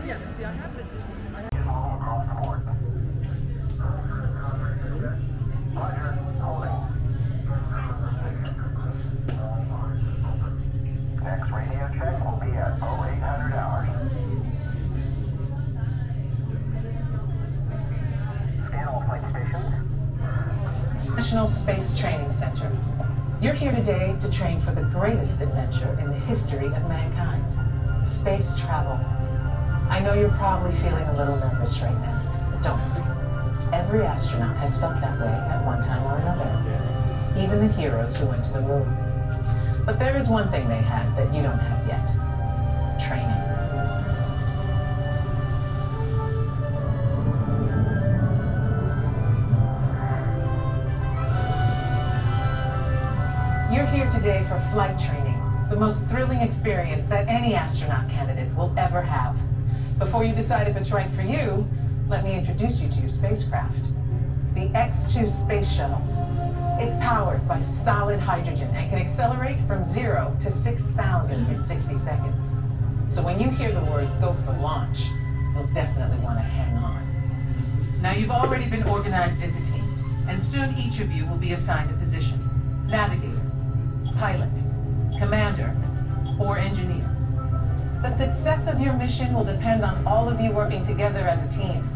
Yeah, see, I have the Next radio check will be at 0800 hours. Scan all flight stations. National Space Training Center. You're here today to train for the greatest adventure in the history of mankind, space travel. I know you're probably feeling a little nervous right now, but don't worry. Every astronaut has felt that way at one time or another, even the heroes who went to the moon. But there is one thing they had that you don't have yet: training. You're here today for flight training, the most thrilling experience that any astronaut candidate will ever have. Before you decide if it's right for you, let me introduce you to your spacecraft, the X-2 Space Shuttle. It's powered by solid hydrogen and can accelerate from 0 to 6,000 in 60 seconds. So when you hear the words "go for launch," you'll definitely want to hang on. Now, you've already been organized into teams, and soon each of you will be assigned a position: navigator, pilot, commander, or engineer. The success of your mission will depend on all of you working together as a team.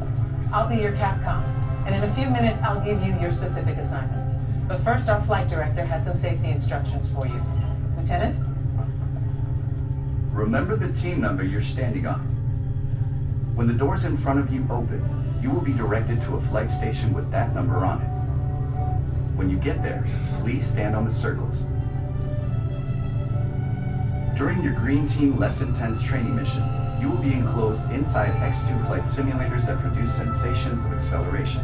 I'll be your Capcom, and in a few minutes I'll give you your specific assignments. But first, our flight director has some safety instructions for you. Lieutenant? Remember the team number you're standing on. When the doors in front of you open, you will be directed to a flight station with that number on it. When you get there, please stand on the circles. During your Green Team Less Intense training mission, you will be enclosed inside X-2 flight simulators that produce sensations of acceleration.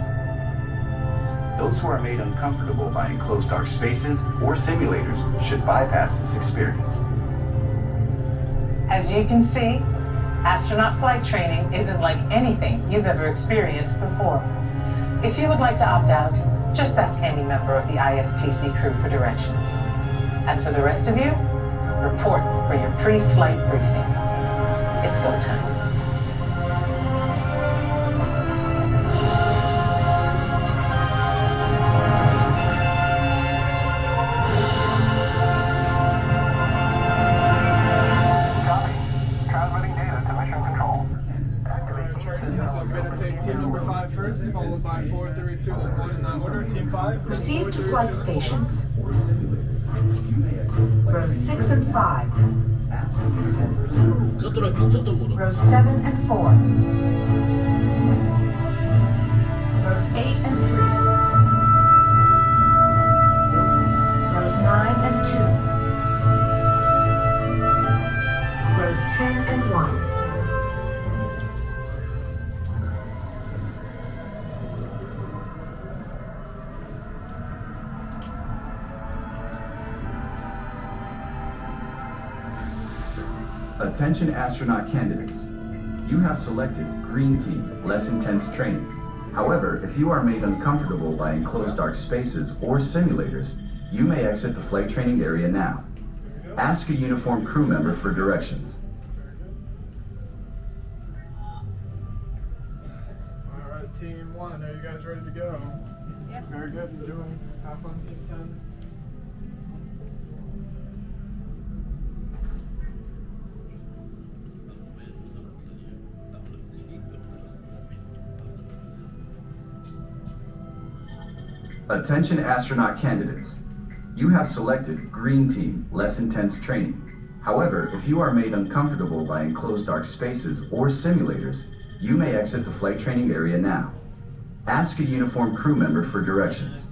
Those who are made uncomfortable by enclosed dark spaces or simulators should bypass this experience. As you can see, astronaut flight training isn't like anything you've ever experienced before. If you would like to opt out, just ask any member of the ISTC crew for directions. As for the rest of you, report for your pre-flight briefing. It's go time. Copy. Transmitting data to mission control. I'm going to take team number 5 first, followed by 4, 3, 2, and 1 in that order. Team 5. Proceed to flight stations. Rows 6 and 5. Rows 7 and 4. Rows 8 and 3. Rows 9 and 2. Rows 10 and 1. Attention astronaut candidates. You have selected Green Team Less Intense Training. However, if you are made uncomfortable by enclosed dark spaces or simulators, you may exit the flight training area now. Ask a uniformed crew member for directions. Alright, team 1, are you guys ready to go? Yep. Very good, enjoy. Have fun, team 10. Attention astronaut candidates. You have selected Green Team Less Intense Training. However, if you are made uncomfortable by enclosed dark spaces or simulators, you may exit the flight training area now. Ask a uniformed crew member for directions.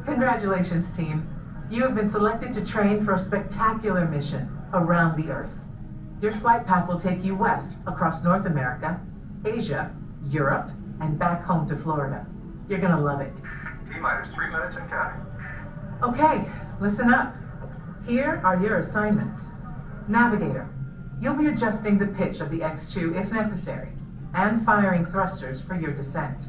Congratulations, team. You have been selected to train for a spectacular mission around the Earth. Your flight path will take you west across North America, Asia, Europe, and back home to Florida. You're gonna love it. T-minus 3 minutes and counting. Okay, listen up. Here are your assignments. Navigator, you'll be adjusting the pitch of the X-2 if necessary. and firing thrusters for your descent.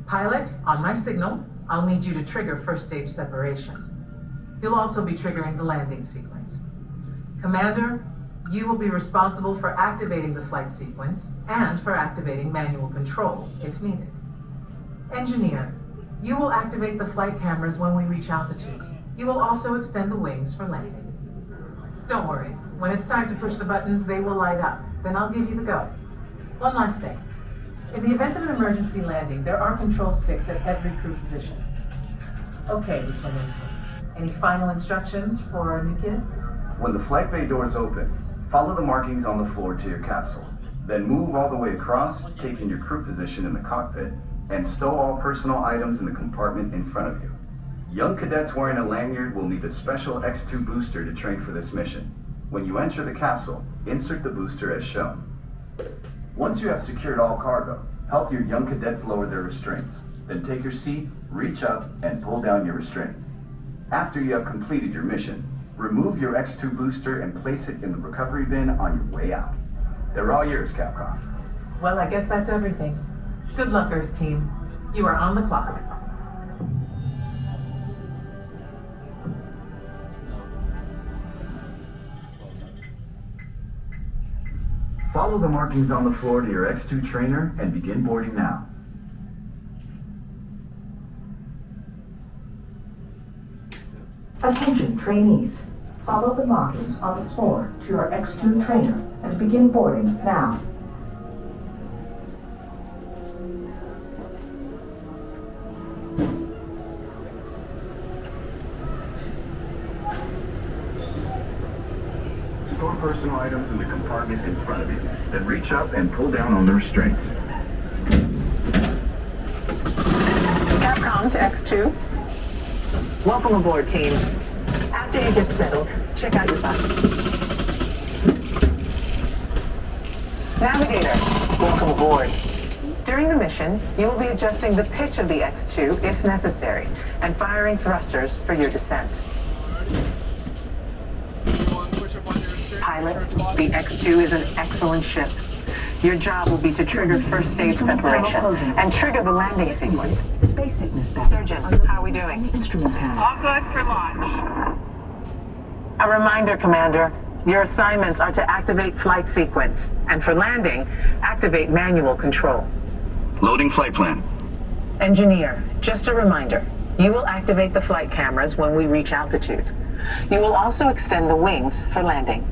Pilot, on my signal, I'll need you to trigger first stage separation. You'll also be triggering the landing sequence. Commander, you will be responsible for activating the flight sequence and for activating manual control, if needed. Engineer, you will activate the flight cameras when we reach altitude. You will also extend the wings for landing. Don't worry, when it's time to push the buttons, they will light up. Then I'll give you the go. One last thing. In the event of an emergency landing, there are control sticks at every crew position. Okay, Lieutenant. Any final instructions for our new kids? When the flight bay doors open, follow the markings on the floor to your capsule. Then move all the way across, taking your crew position in the cockpit, and stow all personal items in the compartment in front of you. Young cadets wearing a lanyard will need a special X2 booster to train for this mission. When you enter the capsule, insert the booster as shown. Once you have secured all cargo, help your young cadets lower their restraints. Then take your seat, reach up, and pull down your restraint. After you have completed your mission, remove your X2 booster and place it in the recovery bin on your way out. They're all yours, Capcom. Well, I guess that's everything. Good luck, Earth Team. You are on the clock. Follow the markings on the floor to your X2 trainer and begin boarding now. Attention, trainees. Follow the markings on the floor to your X2 trainer and begin boarding now. Store personal items in the compartment in front of you. Then reach up and pull down on the restraints. Capcom to X2. Welcome aboard, team. After you get settled, check out your bus. Navigator, welcome aboard. During the mission, you will be adjusting the pitch of the X2 if necessary, and firing thrusters for your descent. Pilot, the X2 is an excellent ship. Your job will be to trigger first stage separation and trigger the landing sequence. Space sickness back. Surgeon, how are we doing? Instrument panel. All good for launch. A reminder, Commander. Your assignments are to activate flight sequence, and for landing, activate manual control. Loading flight plan. Engineer, just a reminder. You will activate the flight cameras when we reach altitude. You will also extend the wings for landing.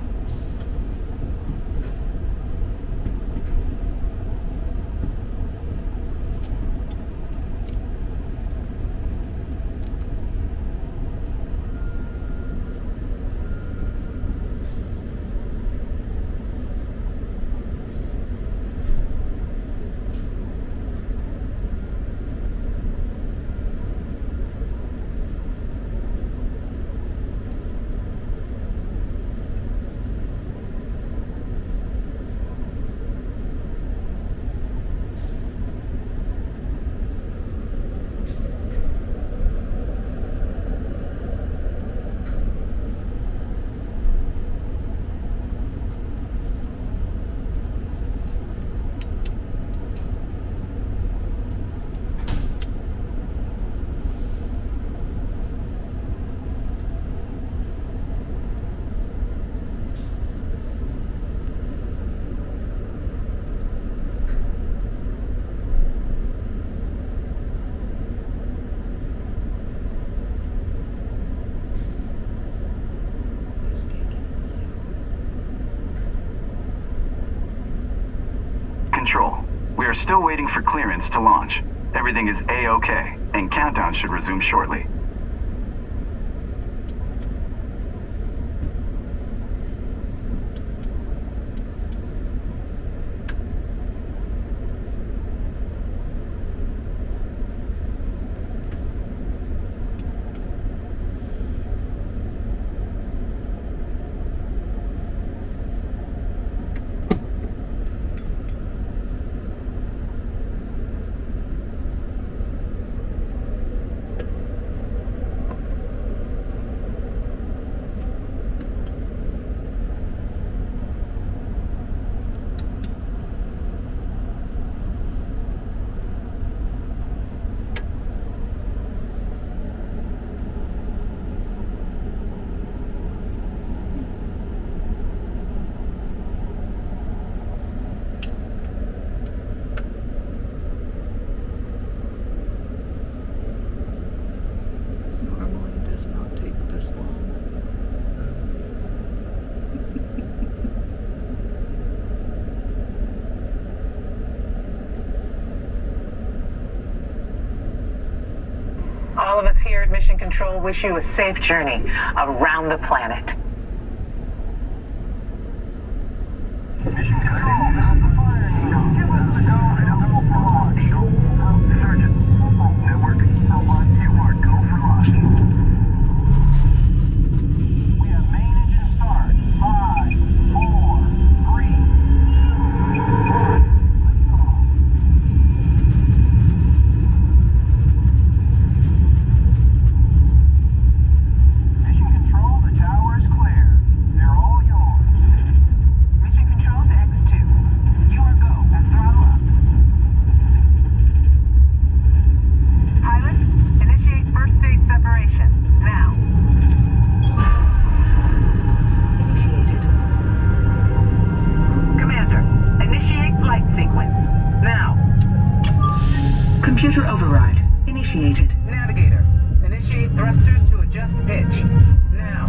Control. We are still waiting for clearance to launch. Everything is A-OK, and countdown should resume shortly. at Mission Control wish you a safe journey around the planet. Mission Control, this is the Fire Eagle. Give us the go for launch. Sergeant, network, you are go for launch. We have main engine start. 5, 4, 3, 2, 1. Lift off. Mission Control, the tower is clear. They're all yours. Mission Control to X2. You are go and throttle up. Pilot, initiate first stage separation. Now. Initiated. Commander, initiate flight sequence. Now. Computer override. Initiated. Navigator, initiate thrusters to adjust pitch. Now.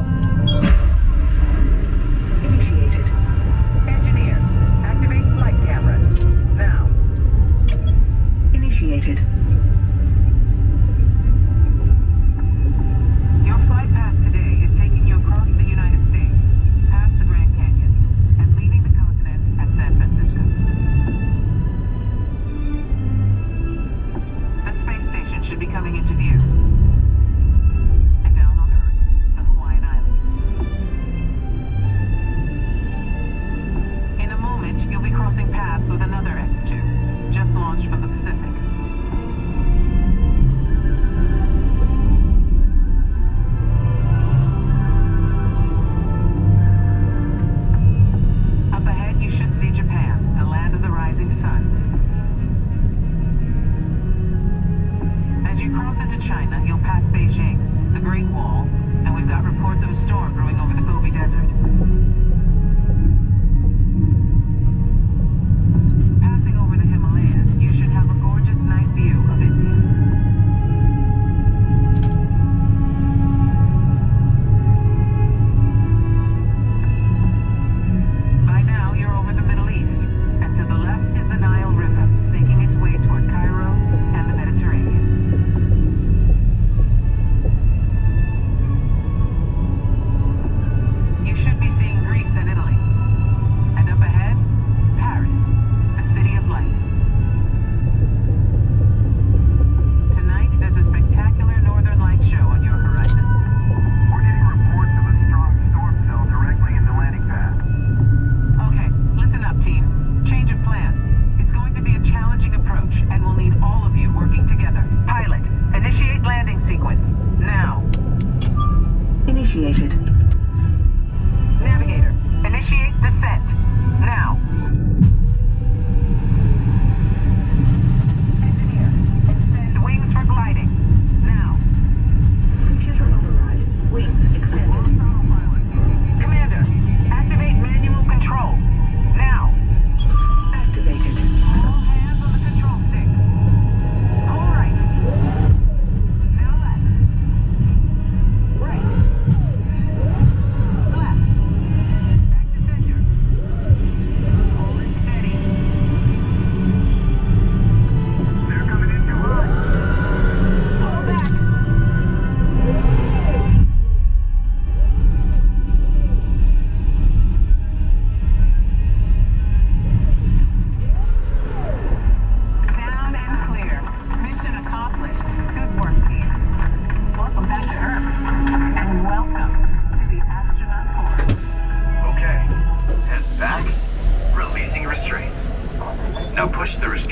Initiated. Engineer, activate flight cameras. Now. Initiated. Your flight path today is taking you across the United States, past the Grand Canyon, and leaving the continent at San Francisco. The space station should be coming into view. And down on Earth, the Hawaiian Islands. In a moment, you'll be crossing paths with another X2, just launched from the Pacific. Up ahead, you should see Japan, the land of the rising sun. As you cross into China, you'll pass Beijing, the Great Wall, and we've got reports of a storm brewing over the Gobi Desert. Passing over the Himalayas, you should have a gorgeous night view of India. By now, you're over the Middle East, and to the left is the Nile River, snaking its way toward Cairo and the Mediterranean. You should be seeing Greece and Italy. And up ahead, Paris, the city of light. Tonight, there's a spectacular northern light show on your horizon. We're getting reports of a strong storm cell directly in the landing pad. Okay, listen up, team. Change of plans. It's going to be a challenging approach, and we'll need all of you working together. Pilot, initiate landing sequence. Now. Initiated. Navigator, initiate descent. Now. Engineer, extend wings for gliding. Now. Computer override. Wings extended. Commander, activate manual control. Now. Activated. All hands on the control sticks. Pull right. Now left. Right. Left. Back to center. Hold it steady. They're coming in too high. Pull back. Down and clear. Mission accomplished. Good work, team. Welcome back to Earth. And welcome to the Astronaut Corps. Okay. Heads back. Releasing restraints. Now push the restraints.